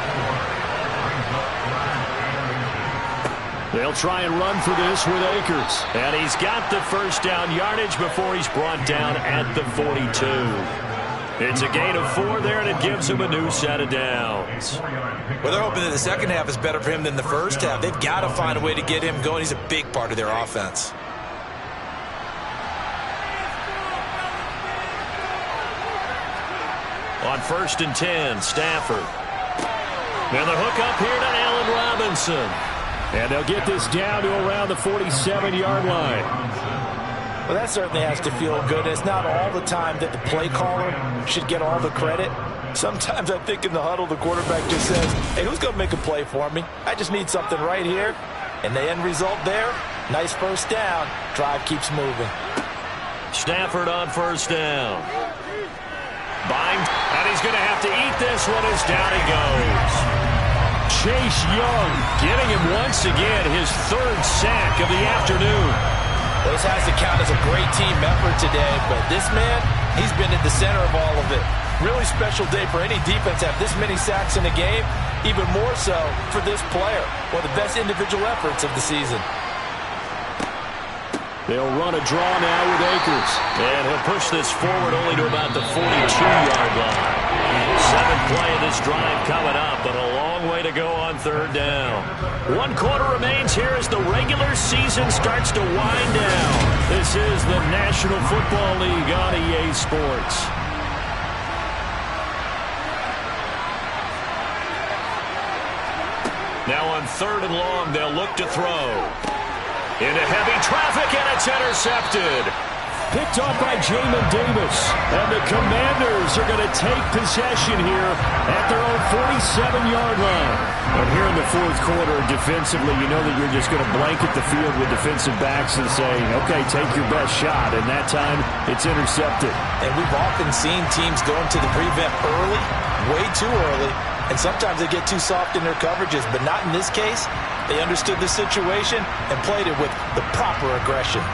They'll try and run for this with Akers. And he's got the 1st down yardage before he's brought down at the 42. It's a gain of 4 there, and it gives him a new set of downs. Well, they're hoping that the second half is better for him than the first half. They've got to find a way to get him going. He's a big part of their offense. On 1st and 10, Stafford. And the hook up here to Allen Robinson. And they'll get this down to around the 47-yard line. Well, that certainly has to feel good. It's not all the time that the play caller should get all the credit. Sometimes I think in the huddle, the quarterback just says, hey, who's going to make a play for me? I just need something right here. And the end result there, nice 1st down. Drive keeps moving. Stafford on 1st down. Bind, and he's going to have to eat this one as down he goes. Chase Young getting him once again his 3rd sack of the afternoon. This has to count as a great team effort today, but this man, he's been at the center of all of it. Really special day for any defense to have this many sacks in a game, even more so for this player. One of the best individual efforts of the season. They'll run a draw now with Akers. And he'll push this forward only to about the 42-yard line. Seventh play of this drive coming up, but a long way to go on third down. 1 quarter remains here as the regular season starts to wind down. This is the National Football League on EA Sports. Now on third and long, they'll look to throw. Into heavy traffic, and it's intercepted. Picked off by Jamin Davis. And the Commanders are going to take possession here at their own 47-yard line. And here in the fourth quarter, defensively, you know that you're just going to blanket the field with defensive backs and say, okay, take your best shot. And that time, it's intercepted. And we've often seen teams go into the prevent early, way too early. And sometimes they get too soft in their coverages, but not in this case. They understood the situation and played it with the proper aggression.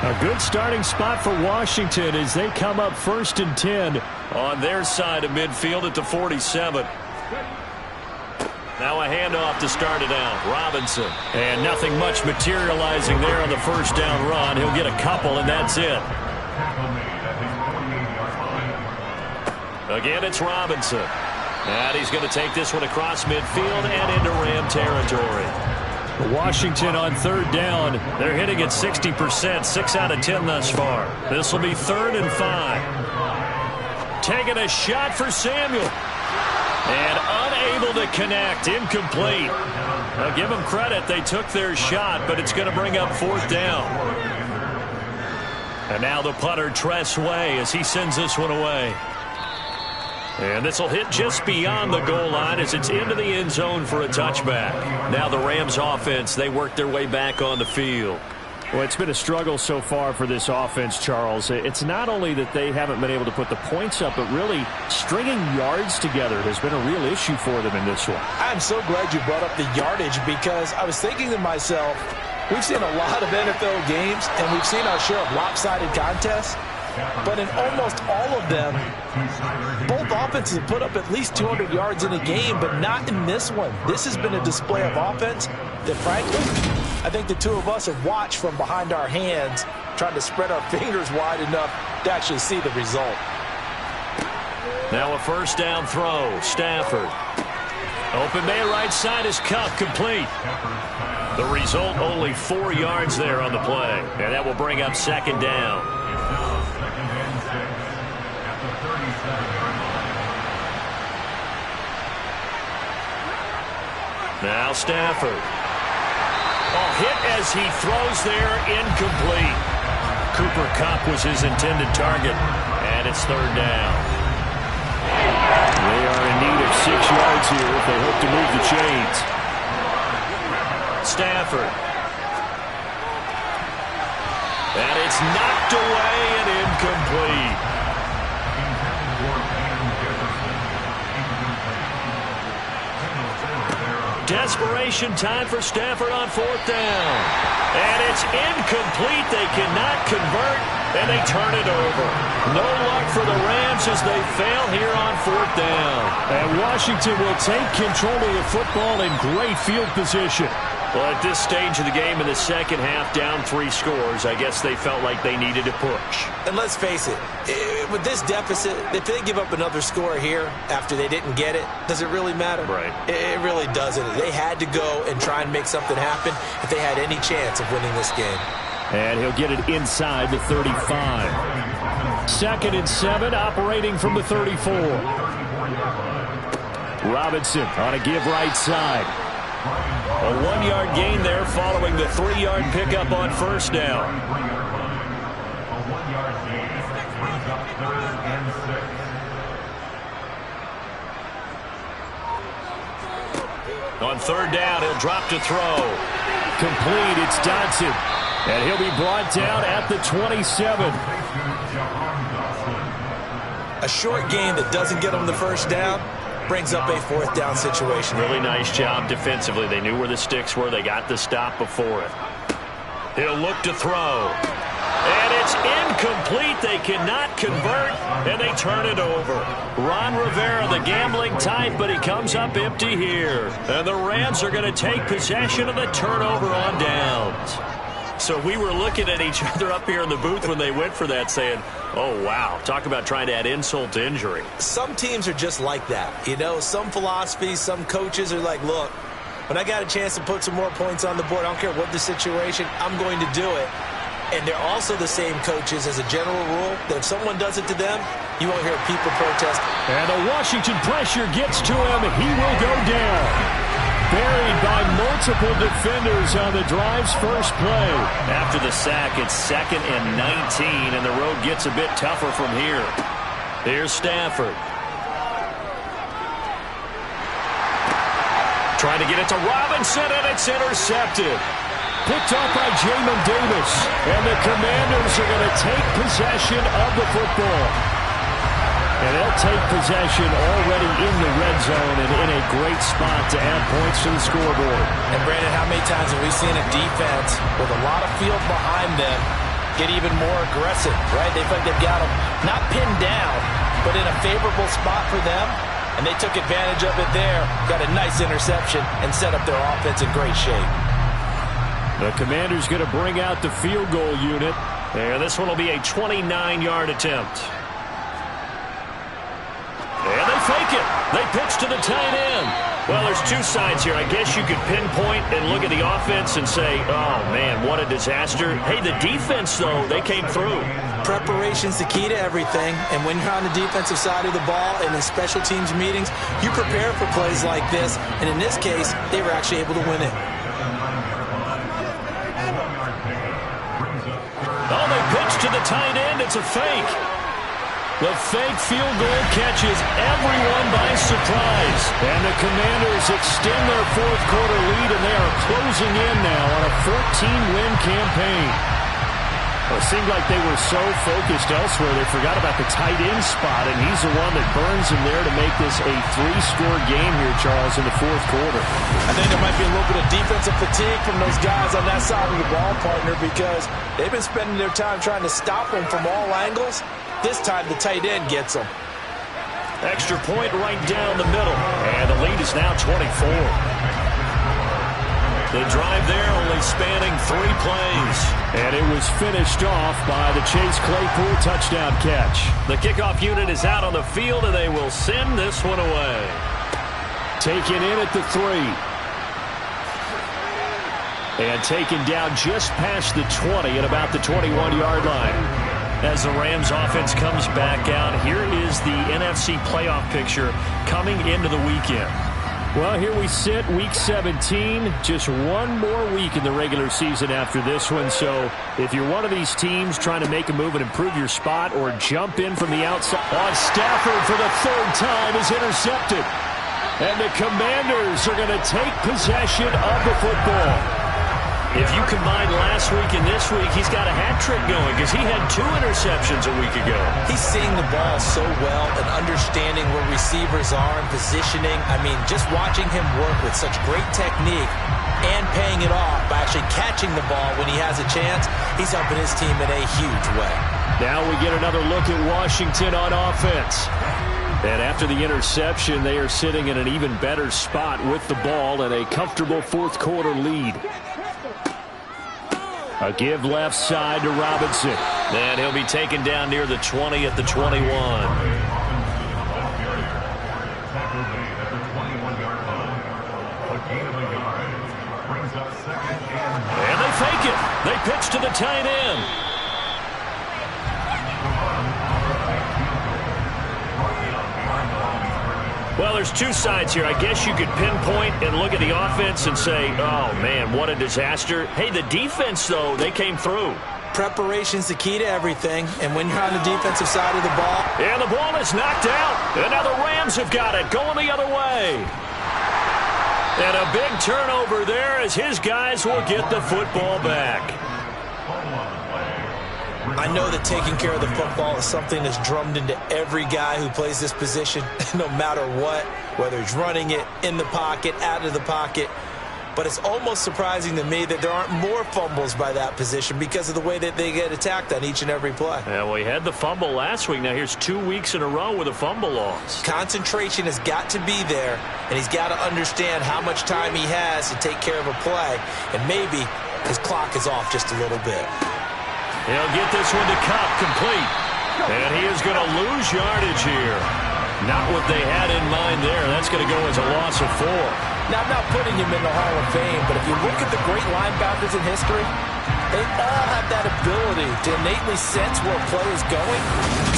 A good starting spot for Washington as they come up 1st and 10 on their side of midfield at the 47. Now a handoff to start it out. Robinson. And nothing much materializing there on the first down run. He'll get a couple, and that's it. Again, it's Robinson. And he's going to take this one across midfield and into Ram territory. Washington on third down. They're hitting at 60%, 6 out of 10 thus far. This will be 3rd and 5. Taking a shot for Samuel. And unable to connect. Incomplete. Now give them credit. They took their shot, but it's going to bring up 4th down. And now the punter, Tress Way, as he sends this one away. And this will hit just beyond the goal line as it's into the end zone for a touchback. Now the Rams offense, they work their way back on the field. Well, it's been a struggle so far for this offense, Charles. It's not only that they haven't been able to put the points up, but really stringing yards together has been a real issue for them in this one. I'm so glad you brought up the yardage because I was thinking to myself, we've seen a lot of NFL games and we've seen our share of lopsided contests. But in almost all of them, both offenses have put up at least 200 yards in a game, but not in this one. This has been a display of offense that, frankly, I think the two of us have watched from behind our hands, trying to spread our fingers wide enough to actually see the result. Now a first down throw. Stafford. Open man right side is Kupp, complete. The result, only 4 yards there on the play. And that will bring up 2nd down. Now Stafford. Hit as he throws there, incomplete. Cooper Kupp was his intended target, and it's 3rd down. They are in need of 6 yards here if they hope to move the chains. Stafford. And it's knocked away and incomplete. Desperation time for Stafford on 4th down. And it's incomplete. They cannot convert, and they turn it over. No luck for the Rams as they fail here on 4th down. And Washington will take control of the football in great field position. Well, at this stage of the game in the second half, down 3 scores, I guess they felt like they needed to push. And let's face it, with this deficit, if they give up another score here after they didn't get it, does it really matter? Right. It really doesn't. They had to go and try and make something happen if they had any chance of winning this game. And he'll get it inside the 35. 2nd and 7, operating from the 34. Robinson on a give right side. A 1-yard gain there following the 3-yard pickup on 1st down. On 3rd down, he'll drop to throw. Complete, it's Dodson. And he'll be brought down at the 27. A short gain that doesn't get him the 1st down brings up a 4th down situation. Really nice job defensively. They knew where the sticks were. They got the stop before it. He'll look to throw. And it's incomplete. They cannot convert, and they turn it over. Ron Rivera, the gambling type, but he comes up empty here. And the Rams are going to take possession of the turnover on downs. So we were looking at each other up here in the booth when they went for that saying, oh, wow, talk about trying to add insult to injury. Some teams are just like that. You know, some philosophies, some coaches are like, look, when I got a chance to put some more points on the board, I don't care what the situation, I'm going to do it. And they're also the same coaches as a general rule that if someone does it to them, you won't hear people protest. And the Washington pressure gets to him. He will go down. Buried by multiple defenders on the drive's first play. After the sack, it's 2nd and 19, and the road gets a bit tougher from here. Here's Stafford. Trying to get it to Robinson, and it's intercepted. Picked up by Jamin Davis. And the Commanders are going to take possession of the football. And they'll take possession already in the red zone and in a great spot to add points to the scoreboard. And, Brandon, how many times have we seen a defense with a lot of field behind them get even more aggressive, right? They feel like they've got them not pinned down, but in a favorable spot for them. And they took advantage of it there, got a nice interception, and set up their offense in great shape. The Commanders going to bring out the field goal unit. And this one will be a 29-yard attempt. And they fake it. They pitch to the tight end. Well, there's two sides here. I guess you could pinpoint and look at the offense and say, oh, man, what a disaster. Hey, the defense, though, they came through. Preparation's the key to everything. And when you're on the defensive side of the ball and in special teams meetings, you prepare for plays like this. And in this case, they were actually able to win it. Oh, they pitch to the tight end. It's a fake. The fake field goal catches everyone by surprise. And the Commanders extend their fourth quarter lead, and they are closing in now on a 14-win campaign. Well, it seemed like they were so focused elsewhere, they forgot about the tight end spot, and he's the one that burns him there to make this a 3-score game here, Charles, in the fourth quarter. I think there might be a little bit of defensive fatigue from those guys on that side of the ball, partner, because they've been spending their time trying to stop them from all angles. This time the tight end gets them. Extra point right down the middle. And the lead is now 24. The drive there only spanning 3 plays. And it was finished off by the Chase Claypool touchdown catch. The kickoff unit is out on the field, and they will send this one away. Taken in at the 3. And taken down just past the 20 at about the 21-yard line. As the Rams offense comes back out, here is the NFC playoff picture coming into the weekend. Well, here we sit, week 17, just one more week in the regular season after this one. So if you're one of these teams trying to make a move and improve your spot or jump in from the outside, Stafford for the 3rd time is intercepted. And the Commanders are going to take possession of the football. If you combine last week and this week, he's got a hat trick going because he had 2 interceptions a week ago. He's seeing the ball so well and understanding where receivers are and positioning. I mean, just watching him work with such great technique and paying it off by actually catching the ball when he has a chance, he's helping his team in a huge way. Now we get another look at Washington on offense. And after the interception, they are sitting in an even better spot with the ball and a comfortable fourth quarter lead. A give left side to Robinson. And he'll be taken down near the 20 at the 21. And they fake it. They pitch to the tight end. Well, there's two sides here. I guess you could pinpoint and look at the offense and say, oh, man, what a disaster. Hey, the defense, though, they came through. Preparation's the key to everything, and when you're on the defensive side of the ball. And the ball is knocked out, and now the Rams have got it, going the other way. And a big turnover there as his guys will get the football back. I know that taking care of the football is something that's drummed into every guy who plays this position, no matter what, whether he's running it, in the pocket, out of the pocket. But it's almost surprising to me that there aren't more fumbles by that position because of the way that they get attacked on each and every play. Yeah, well, he had the fumble last week. Now here's 2 weeks in a row with a fumble loss. Concentration has got to be there, and he's got to understand how much time he has to take care of a play. And maybe his clock is off just a little bit. He'll get this one to Kupp, complete. And he is going to lose yardage here. Not what they had in mind there. That's going to go as a loss of 4. Now, I'm not putting him in the Hall of Fame, but if you look at the great linebackers in history, they all have that ability to innately sense where a play is going,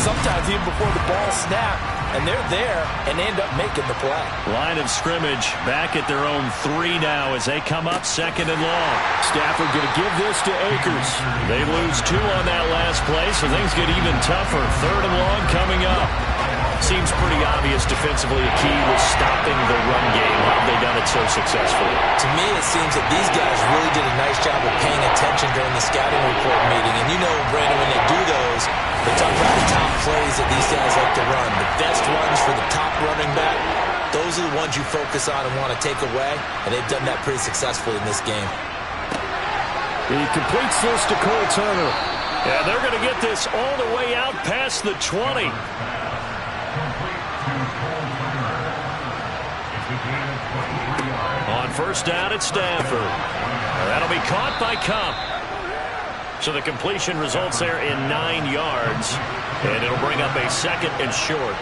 sometimes even before the ball snaps, and they're there and end up making the play. Line of scrimmage back at their own 3 now as they come up 2nd and long. Stafford going to give this to Akers. They lose 2 on that last play, so things get even tougher. 3rd and long coming up. Seems pretty obvious defensively a key was stopping the run game. How have they done it so successfully? To me, it seems that these guys really did a nice job of paying attention during the scouting report meeting. And you know, Brandon, when they do those, they talk about the top plays that these guys like to run. The best runs for the top running back, those are the ones you focus on and want to take away. And they've done that pretty successfully in this game. He completes this to Cole Turner. And they're going to get this all the way out past the 20. On 1st down at Stafford. That'll be caught by Kupp. So the completion results there in 9 yards. And it'll bring up a 2nd and short.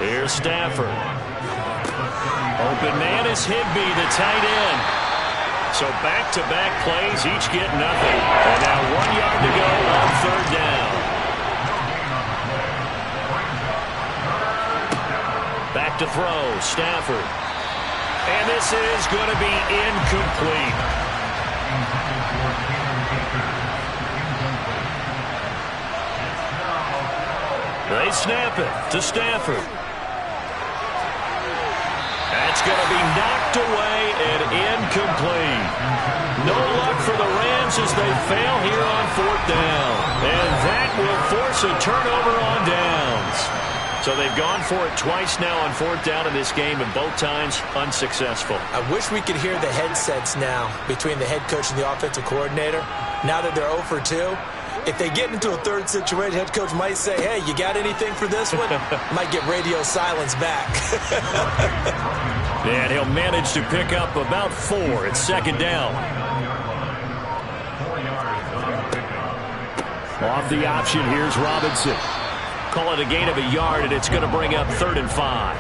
Here's Stafford. Open man is Higbee, the tight end. So back-to-back plays, each get nothing. And now 1 yard to go on 3rd down. Back to throw, Stafford. And this is going to be incomplete. They snap it to Stafford. That's going to be knocked away and incomplete. No luck for the Rams as they fail here on 4th down. And that will force a turnover on downs. So they've gone for it twice now on 4th down in this game, and both times unsuccessful. I wish we could hear the headsets now between the head coach and the offensive coordinator. Now that they're 0 for 2, if they get into a 3rd situation, head coach might say, hey, you got anything for this one? Might get radio silence back. And he'll manage to pick up about 4 at 2nd down. Off the option, here's Robinson. Call it a gain of a yard, and it's going to bring up 3rd and 5.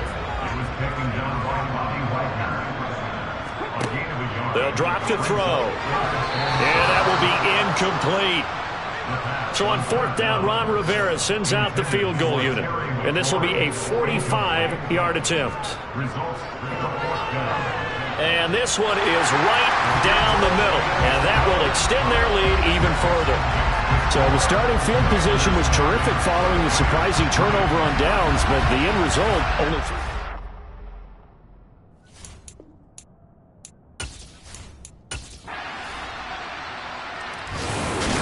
They'll drop to throw. And that will be incomplete. So on 4th down, Ron Rivera sends out the field goal unit. And this will be a 45-yard attempt. And this one is right down the middle. And that will extend their lead even further. So the starting field position was terrific following the surprising turnover on downs, but the end result only...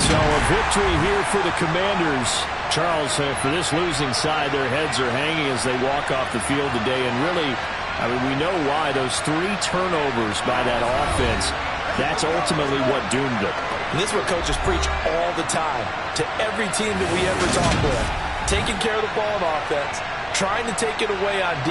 So a victory here for the Commanders. Charles, for this losing side, their heads are hanging as they walk off the field today. And really, I mean, we know why. Those 3 turnovers by that offense, that's ultimately what doomed them. And this is what coaches preach all the time to every team that we ever talk with. Taking care of the ball on offense, trying to take it away on defense.